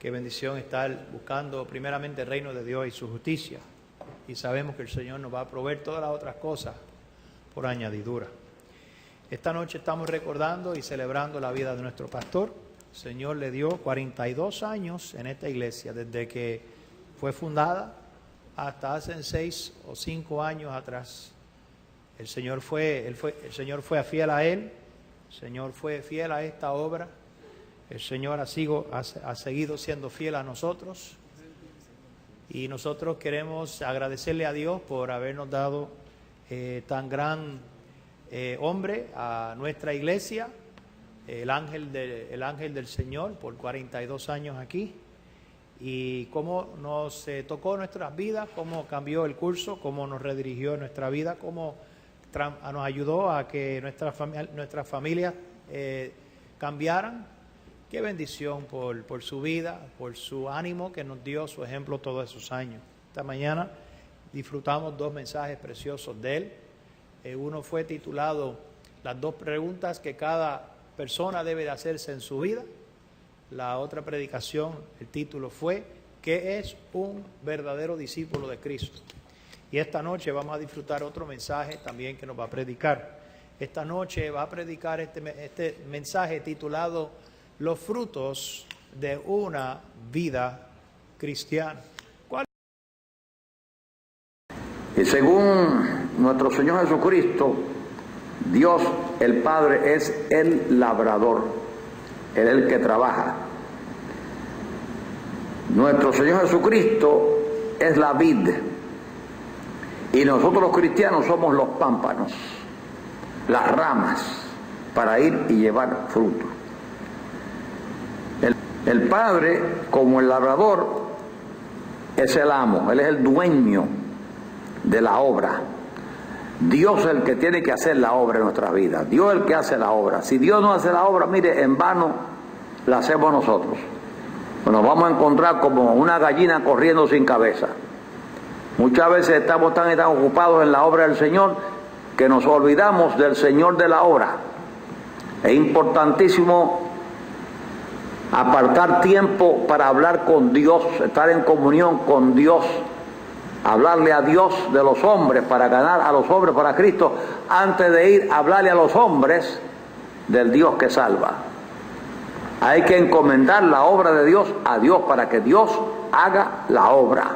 Qué bendición estar buscando primeramente el reino de Dios y su justicia. Y sabemos que el Señor nos va a proveer todas las otras cosas por añadidura. Esta noche estamos recordando y celebrando la vida de nuestro pastor. El Señor le dio 42 años en esta iglesia, desde que fue fundada hasta hace 6 o 5 años atrás. El Señor fue fiel a Él, el Señor fue fiel a esta obra. El Señor ha seguido siendo fiel a nosotros y nosotros queremos agradecerle a Dios por habernos dado tan gran hombre a nuestra iglesia, el ángel del Señor, por 42 años aquí, y cómo nos tocó nuestras vidas, cómo cambió el curso, cómo nos redirigió nuestra vida, cómo nos ayudó a que nuestras familias cambiaran. Qué bendición por su vida, por su ánimo que nos dio, su ejemplo todos esos años. Esta mañana disfrutamos 2 mensajes preciosos de él. Uno fue titulado Las 2 preguntas que cada persona debe de hacerse en su vida. La otra predicación, el título fue ¿Qué es un verdadero discípulo de Cristo? Y esta noche vamos a disfrutar otro mensaje también que nos va a predicar. Esta noche va a predicar este mensaje titulado Los frutos de una vida cristiana. ¿Cuál? Y según nuestro Señor Jesucristo, Dios el Padre es el labrador, Él es el que trabaja. Nuestro Señor Jesucristo es la vid y nosotros los cristianos somos los pámpanos, las ramas para ir y llevar fruto. El Padre, como el labrador, es el amo, Él es el dueño de la obra. Dios es el que tiene que hacer la obra en nuestras vidas. Dios es el que hace la obra. Si Dios no hace la obra, mire, en vano la hacemos nosotros. Nos vamos a encontrar como una gallina corriendo sin cabeza. Muchas veces estamos tan ocupados en la obra del Señor que nos olvidamos del Señor de la obra. Es importantísimo apartar tiempo para hablar con Dios, estar en comunión con Dios, hablarle a Dios de los hombres para ganar a los hombres para Cristo, antes de ir a hablarle a los hombres del Dios que salva. Hay que encomendar la obra de Dios a Dios para que Dios haga la obra.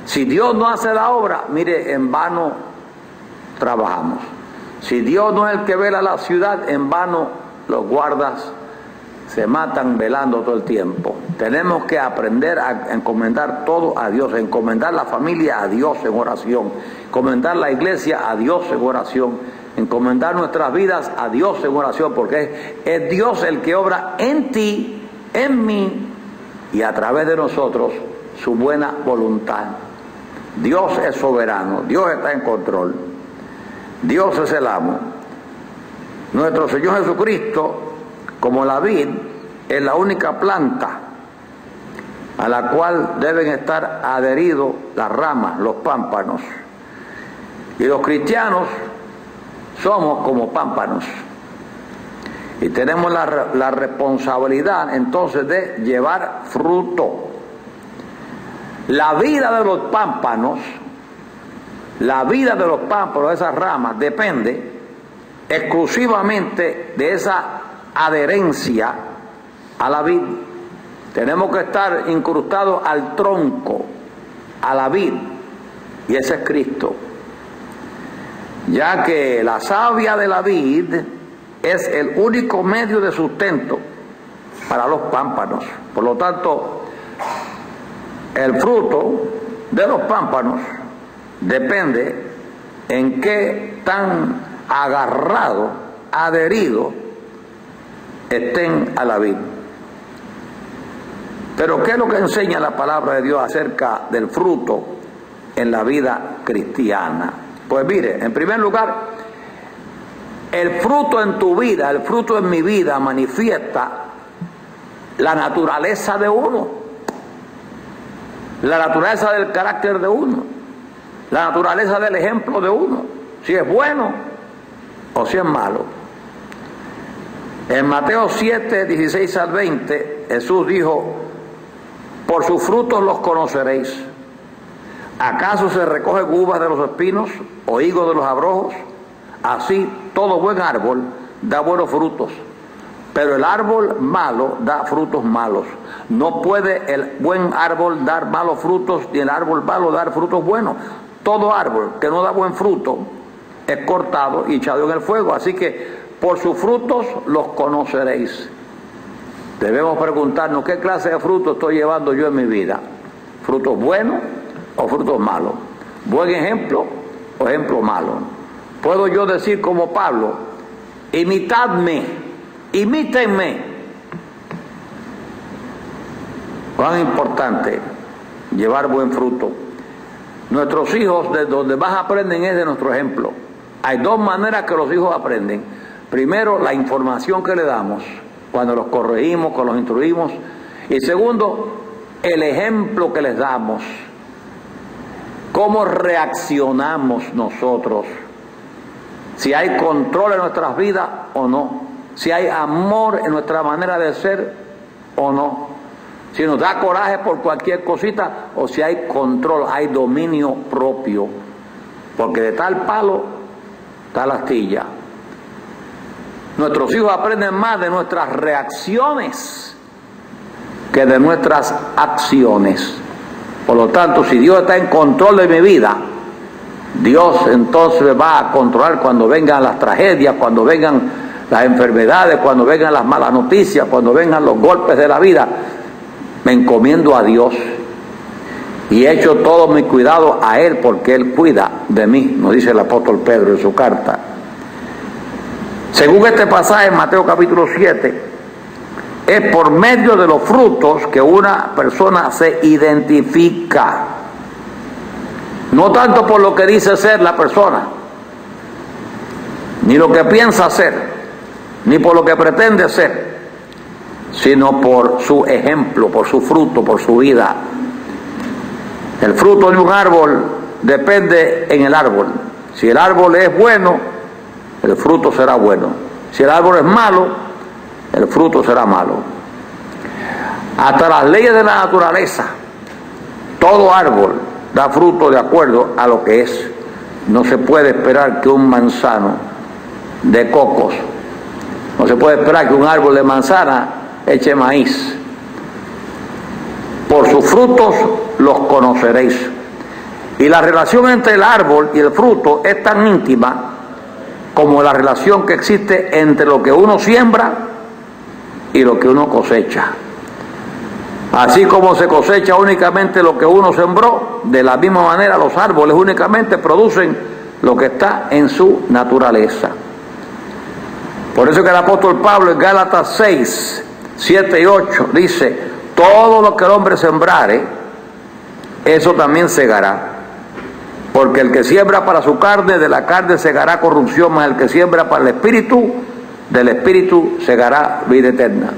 Si Dios no hace la obra, mire, en vano trabajamos. Si Dios no es el que vela la ciudad, en vano los guardas se matan velando todo el tiempo. Tenemos que aprender a encomendar todo a Dios, encomendar la familia a Dios en oración, encomendar la iglesia a Dios en oración, encomendar nuestras vidas a Dios en oración, porque es Dios el que obra en ti, en mí y a través de nosotros su buena voluntad. Dios es soberano, Dios está en control, Dios es el amo. Nuestro Señor Jesucristo, como la vid, es la única planta a la cual deben estar adheridos las ramas, los pámpanos. Y los cristianos somos como pámpanos. Y tenemos la responsabilidad entonces de llevar fruto. La vida de los pámpanos, de esas ramas, depende exclusivamente de esa adherencia a la vid. Tenemos que estar incrustados al tronco, a la vid, y ese es Cristo, ya que la savia de la vid es el único medio de sustento para los pámpanos. Por lo tanto, el fruto de los pámpanos depende en qué tan agarrado, adherido estén a la vid. Pero ¿qué es lo que enseña la palabra de Dios acerca del fruto en la vida cristiana? Pues mire, en primer lugar, el fruto en tu vida, el fruto en mi vida manifiesta la naturaleza de uno, la naturaleza del carácter de uno, la naturaleza del ejemplo de uno, si es bueno o si es malo. En Mateo 7, 16 al 20, Jesús dijo: Por sus frutos los conoceréis. ¿Acaso se recogen uvas de los espinos o higos de los abrojos? Así todo buen árbol da buenos frutos, pero el árbol malo da frutos malos. No puede el buen árbol dar malos frutos, ni el árbol malo dar frutos buenos. Todo árbol que no da buen fruto es cortado y echado en el fuego. Así que por sus frutos los conoceréis. Debemos preguntarnos qué clase de frutos estoy llevando yo en mi vida. ¿Frutos buenos o frutos malos? ¿Buen ejemplo o ejemplo malo? Puedo yo decir como Pablo: imitadme, imítenme. Cuán importante llevar buen fruto. Nuestros hijos, de donde más aprenden es de nuestro ejemplo. Hay dos maneras que los hijos aprenden. Primero, la información que le damos, cuando los corregimos, cuando los instruimos. Y segundo, el ejemplo que les damos. Cómo reaccionamos nosotros. Si hay control en nuestras vidas o no. Si hay amor en nuestra manera de ser o no. Si nos da coraje por cualquier cosita o si hay control, hay dominio propio. Porque de tal palo, tal astilla. Nuestros hijos aprenden más de nuestras reacciones que de nuestras acciones. Por lo tanto, si Dios está en control de mi vida, Dios entonces me va a controlar cuando vengan las tragedias, cuando vengan las enfermedades, cuando vengan las malas noticias, cuando vengan los golpes de la vida. Me encomiendo a Dios y echo todo mi cuidado a Él, porque Él cuida de mí, nos dice el apóstol Pedro en su carta. Según este pasaje en Mateo capítulo 7, es por medio de los frutos que una persona se identifica. No tanto por lo que dice ser la persona, ni lo que piensa ser, ni por lo que pretende ser, sino por su ejemplo, por su fruto, por su vida. El fruto de un árbol depende en el árbol. Si el árbol es bueno, el fruto será bueno. Si el árbol es malo, el fruto será malo. Hasta las leyes de la naturaleza, todo árbol da fruto de acuerdo a lo que es. No se puede esperar que un manzano dé cocos. No se puede esperar que un árbol de manzana eche maíz. Por sus frutos los conoceréis. Y la relación entre el árbol y el fruto es tan íntima como la relación que existe entre lo que uno siembra y lo que uno cosecha. Así como se cosecha únicamente lo que uno sembró, de la misma manera los árboles únicamente producen lo que está en su naturaleza. Por eso que el apóstol Pablo en Gálatas 6, 7 y 8 dice: todo lo que el hombre sembrare, eso también segará. Porque el que siembra para su carne, de la carne segará corrupción, mas el que siembra para el espíritu, del espíritu segará vida eterna.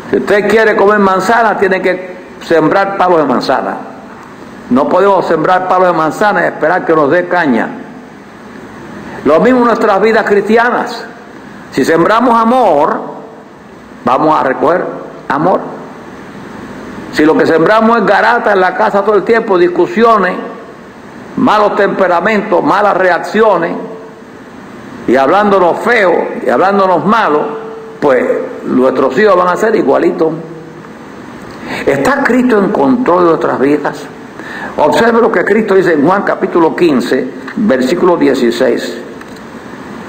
Si usted quiere comer manzana, tiene que sembrar palos de manzana. No podemos sembrar palos de manzana y esperar que nos dé caña. Lo mismo en nuestras vidas cristianas. Si sembramos amor, vamos a recoger amor. Si lo que sembramos es garata en la casa todo el tiempo, discusiones, malos temperamentos, malas reacciones, y hablándonos feo y hablándonos malo, pues nuestros hijos van a ser igualitos. ¿Está Cristo en control de nuestras vidas? Observe lo que Cristo dice en Juan capítulo 15, versículo 16.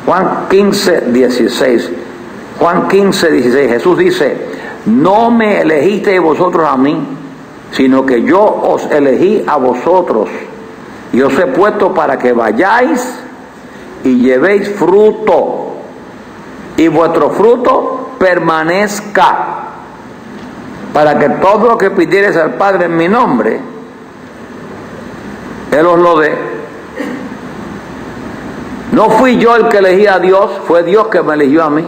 Juan 15, 16. Juan 15, 16. Jesús dice: no me elegisteis vosotros a mí, sino que yo os elegí a vosotros, y os he puesto para que vayáis y llevéis fruto, y vuestro fruto permanezca, para que todo lo que pidiereis al Padre en mi nombre, Él os lo dé. No fui yo el que elegí a Dios, fue Dios que me eligió a mí.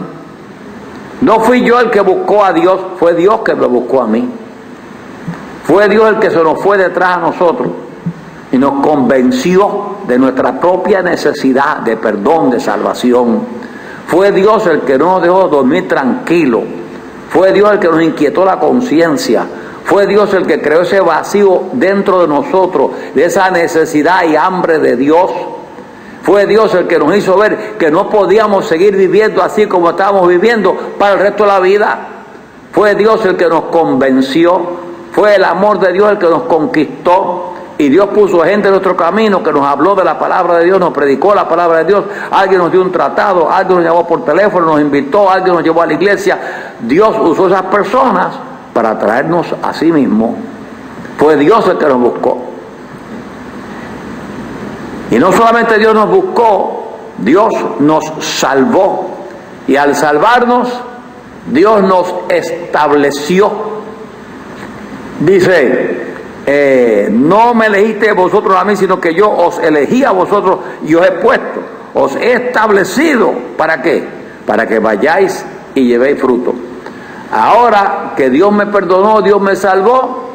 No fui yo el que buscó a Dios, fue Dios que me buscó a mí. Fue Dios el que se nos fue detrás a nosotros y nos convenció de nuestra propia necesidad de perdón, de salvación. Fue Dios el que no nos dejó dormir tranquilo. Fue Dios el que nos inquietó la conciencia. Fue Dios el que creó ese vacío dentro de nosotros, de esa necesidad y hambre de Dios. Fue Dios el que nos hizo ver que no podíamos seguir viviendo así como estábamos viviendo para el resto de la vida. Fue Dios el que nos convenció. Fue el amor de Dios el que nos conquistó. Y Dios puso gente en nuestro camino que nos habló de la palabra de Dios, nos predicó la palabra de Dios. Alguien nos dio un tratado, alguien nos llamó por teléfono, nos invitó, alguien nos llevó a la iglesia. Dios usó esas personas para traernos a sí mismo. Fue Dios el que nos buscó. Y no solamente Dios nos buscó, Dios nos salvó. Y al salvarnos, Dios nos estableció. Dice, no me elegiste vosotros a mí, sino que yo os elegí a vosotros y os he puesto, os he establecido. ¿Para qué? Para que vayáis y llevéis fruto. Ahora que Dios me perdonó, Dios me salvó,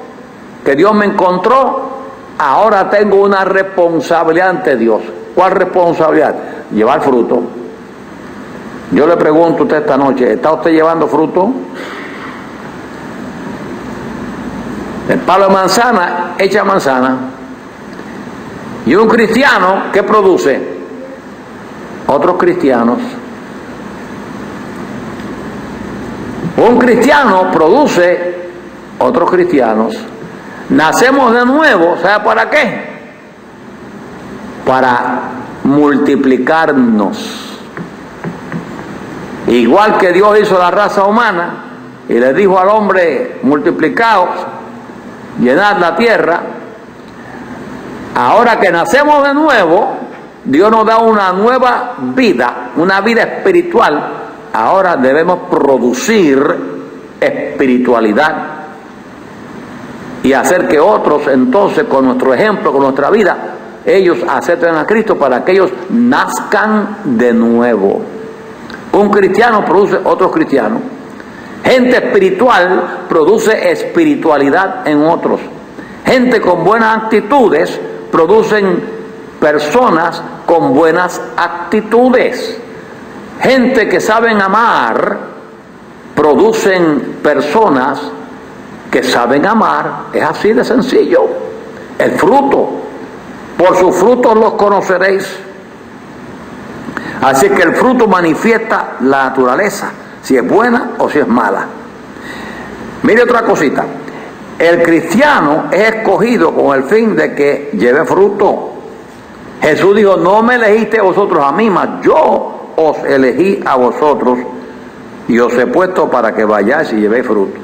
que Dios me encontró, ahora tengo una responsabilidad ante Dios. ¿Cuál responsabilidad? Llevar fruto. Yo le pregunto a usted esta noche, ¿está usted llevando fruto? El palo de manzana echa manzana. Y un cristiano, ¿qué produce? Otros cristianos. Un cristiano produce otros cristianos. Nacemos de nuevo, ¿sabe para qué? Para multiplicarnos. Igual que Dios hizo la raza humana y le dijo al hombre, multiplicaos, llenad la tierra. Ahora que nacemos de nuevo, Dios nos da una nueva vida, una vida espiritual. Ahora debemos producir espiritualidad y hacer que otros entonces, con nuestro ejemplo, con nuestra vida, ellos acepten a Cristo para que ellos nazcan de nuevo. Un cristiano produce otros cristianos. Gente espiritual produce espiritualidad en otros. Gente con buenas actitudes producen personas con buenas actitudes. Gente que saben amar producen personas que saben amar. Es así de sencillo. El fruto, por sus frutos los conoceréis. Así que el fruto manifiesta la naturaleza, si es buena o si es mala. Mire otra cosita. El cristiano es escogido con el fin de que lleve fruto. Jesús dijo, no me elegiste vosotros a mí, mas yo os elegí a vosotros y os he puesto para que vayáis y llevéis fruto.